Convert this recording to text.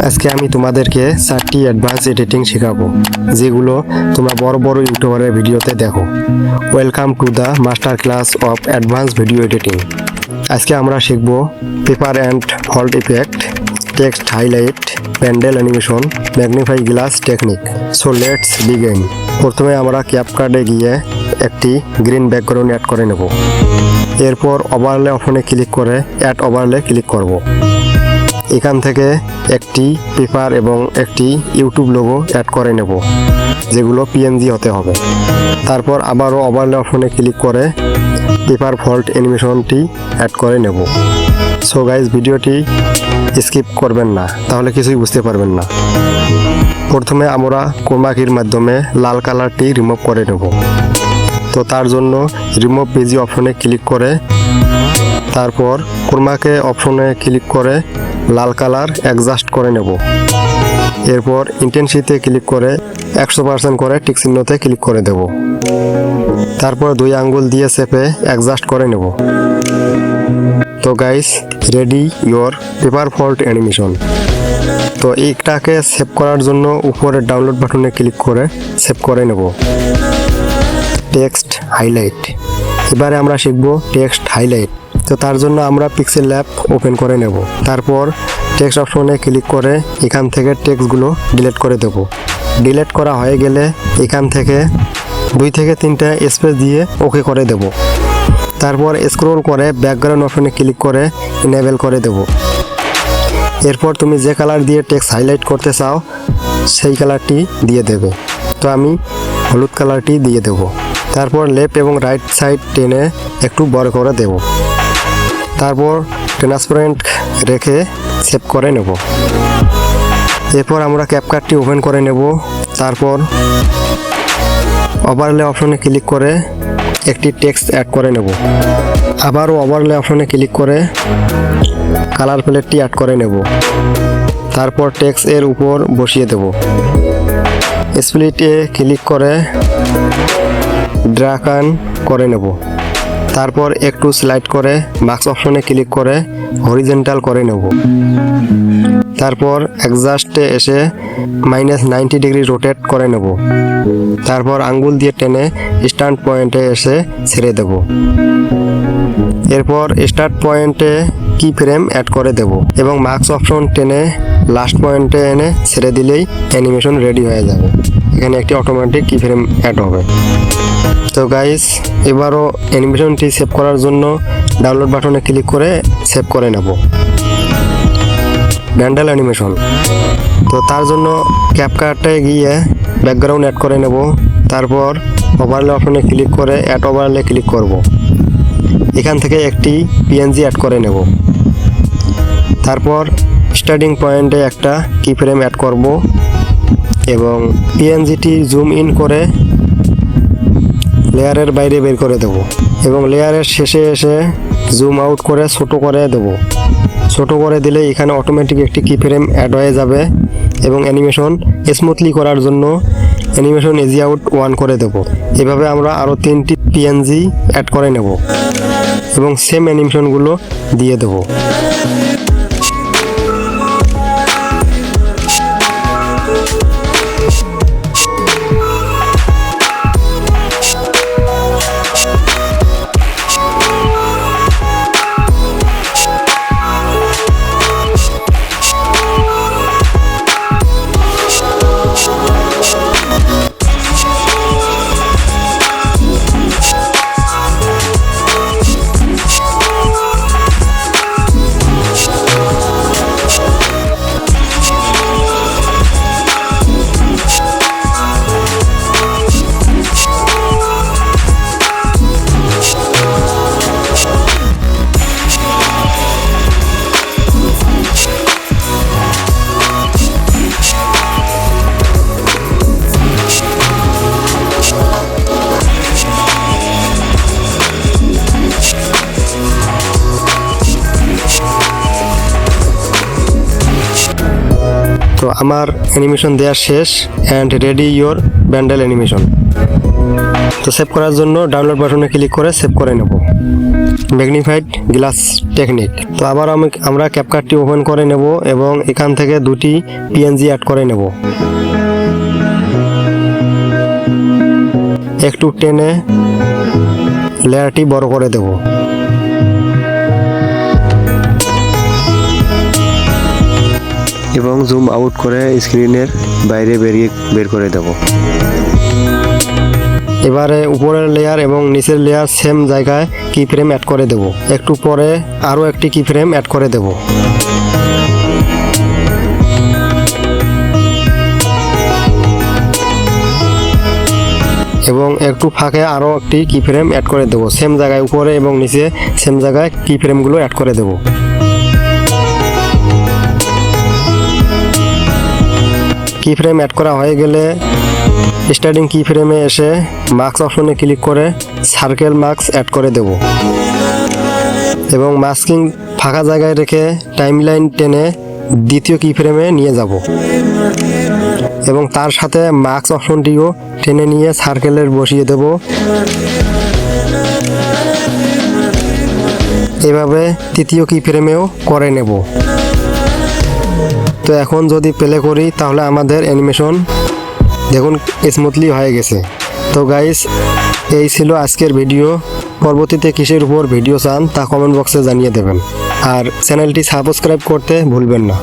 আজকে আমি তোমাদেরকে 4টি অ্যাডভান্স এডিটিং শেখাবো, যেগুলো তোমরা বড় বড় ইউটিউবারের ভিডিওতে দেখো। Welcome to the master class of advance video editing. আজকে আমরা শিখব paper and fault effect, text highlight, pandal animation, magnify glass technique. So let's begin. প্রথমে আমরা ক্যাপকাটে গিয়ে একটি গ্রিন ব্যাকগ্রাউন্ড অ্যাড করে নেব। এরপর ওভারলে অপশনে ক্লিক করে অ্যাড ওভারলে ক্লিক করব। এখান থেকে একটি পেপার এবং একটি ইউটিউব লোগো অ্যাড করে নেব, যেগুলো পিএনজি হতে হবে। তারপর আবারও ওভারলে অপশনে ক্লিক করে পেপার ফল্ট অ্যানিমেশনটি অ্যাড করে নেব। সো গাইজ, ভিডিওটি স্কিপ করবেন না, তাহলে কিছুই বুঝতে পারবেন না। প্রথমে আমরা ক্রোমাকির মাধ্যমে লাল কালারটি রিমুভ করে নেব। তো তার জন্য রিমুভ পেজি অপশনে ক্লিক করে তারপর ক্রোমাকে অপশনে ক্লিক করে লাল কালার অ্যাডজাস্ট করে নেব। এরপর ইন্টেন্সিটিতে ক্লিক করে 100% করে টিক চিহ্নতে ক্লিক করে দেব। তারপর 2 আঙ্গুল দিয়ে চেপে অ্যাডজাস্ট করে নেব। তো guys, ready your paper fault animation. তো এইটাকে সেভ করার জন্য উপরে ডাউনলোড বাটনে ক্লিক করে সেভ করে নেব। Text highlight. এবারে আমরা শিখব টেক্সট হাইলাইট। তো তার জন্য আমরা পিক্সেল ল্যাব ওপেন করে নেব। তারপর টেক্সট অপশনে ক্লিক করে এখান থেকে টেক্সটগুলো ডিলিট করে দেব। ডিলিট করা হয়ে গেলে এখান থেকে 2 থেকে 3টা স্পেস দিয়ে ওকে করে দেব। তারপর স্ক্রল করে ব্যাকগ্রাউন্ড অপশনে ক্লিক করে ইনেবল করে দেব। এরপর তুমি যে কালার দিয়ে টেক্সট হাইলাইট করতে চাও সেই কালারটি দিয়ে দেবে। তো আমি হলুদ কালারটি দিয়ে দেব। তারপর লেফট এবং রাইট সাইড টেনে একটু বড় করে দেব। তারপর ট্রান্সপারেন্ট রেখে সেভ করে নেব। এরপর আমরা ক্যাপকাটটি ওপেন করে নেব। তারপর ওভারলে অপশনে ক্লিক করে একটি টেক্সট অ্যাড করে নেব। আবারও ওভারলে অপশনে ক্লিক করে কালার প্যালেটটি অ্যাড করে নেব। তারপর টেক্সট এর উপর বসিয়ে দেব। স্প্লিটে ক্লিক করে ড্র্যাগ করে নেব। তারপর একটু স্লাইড করে মার্কস অপশনে ক্লিক করে হরিজন্টাল করে নেব। তারপর অ্যাডজাস্টে এসে -90 ডিগ্রি রোটেট করে নেব। তারপর আঙ্গুল দিয়ে টেনে স্টার্ট পয়েন্টে এসে ছেড়ে দেব। এরপর স্টার্ট পয়েন্টে কি ফ্রেম অ্যাড করে দেব এবং মার্কস অপশন টেনে লাস্ট পয়েন্টে এনে ছেড়ে দিলেই অ্যানিমেশন রেডি হয়ে যাবে। এখানে একটি অটোমেটিক কি ফ্রেম অ্যাড হবে। তো গাইস, এবারও অ্যানিমেশনটি সেভ করার জন্য ডাউনলোড বাটনে ক্লিক করে সেভ করে নেব। প্যান্ডেল অ্যানিমেশন। তো তার জন্য ক্যাপকাটে গিয়ে ব্যাকগ্রাউন্ড অ্যাড করে নেব। তারপর ওভারলে অপশনে ক্লিক করে অ্যাড ওভারলে ক্লিক করব। এখান থেকে একটি পিএনজি অ্যাড করে নেব। তারপর স্টার্টিং পয়েন্টে একটা কি ফ্রেম অ্যাড করব এবং পিএনজিটি জুম ইন করে লেয়ারের বাইরে বের করে দেব এবং লেয়ারের শেষে এসে জুম আউট করে ছোট করে দেব। ছোট করে দিলে এখানে অটোমেটিক একটি কি ফ্রেম অ্যাড হয়ে যাবে এবং অ্যানিমেশন স্মুথলি করার জন্য অ্যানিমেশন ইজি আউট 1 করে দেব। এভাবে আমরা আরও 3টি পিএনজি অ্যাড করে নেব এবং সেম অ্যানিমেশনগুলো দিয়ে দেব। তো আমার অ্যানিমেশন দেওয়া শেষ and ready your Bandel animation. তো সেভ করার জন্য ডাউনলোড বাটনে ক্লিক করে সেভ করে নেব। Magnified glass technique. তো আবার আমরা ক্যাপকাটটি ওপেন করে নেব এবং এখান থেকে দুটি পিএনজি অ্যাড করে নেব। একটু টেনে লেয়ারটি বড় করে দেব। এবং জুম আউট করে স্ক্রিনের বাইরে বের করে দেব। এবারে উপরের লেয়ার এবং নিচের লেয়ার সেম জায়গায় কি ফ্রেম অ্যাড করে দেব। একটু পরে আরও একটি কি ফ্রেম অ্যাড করে দেব। এবং একটু ফাঁকে আরও একটি কি ফ্রেম অ্যাড করে দেব। সেম জায়গায় উপরে এবং নিচে সেম জায়গায় কি ফ্রেমগুলো অ্যাড করে দেব। কি ফ্রেম অ্যাড করা হয়ে গেলে স্টার্টিং কি ফ্রেমে এসে মাস্ক অপশনে ক্লিক করে সার্কেল মাস্ক অ্যাড করে দেব এবং মাস্কিং ফাঁকা জায়গায় রেখে টাইমলাইন টেনে দ্বিতীয় কি ফ্রেমে নিয়ে যাব এবং তার সাথে মাস্ক অপশনটিও টেনে নিয়ে সার্কেলের বসিয়ে দেব। এভাবে তৃতীয় কি ফ্রেমেও করে নেব। তো এখন যদি প্লে করি তাহলে আমাদের অ্যানিমেশন দেখুন স্মুথলি হয়ে গেছে। তো গাইস, এই ছিল আজকের ভিডিও। পরবর্তীতে কিসের উপর ভিডিও চান তা কমেন্ট বক্সে জানিয়ে দেবেন আর চ্যানেলটি সাবস্ক্রাইব করতে ভুলবেন না।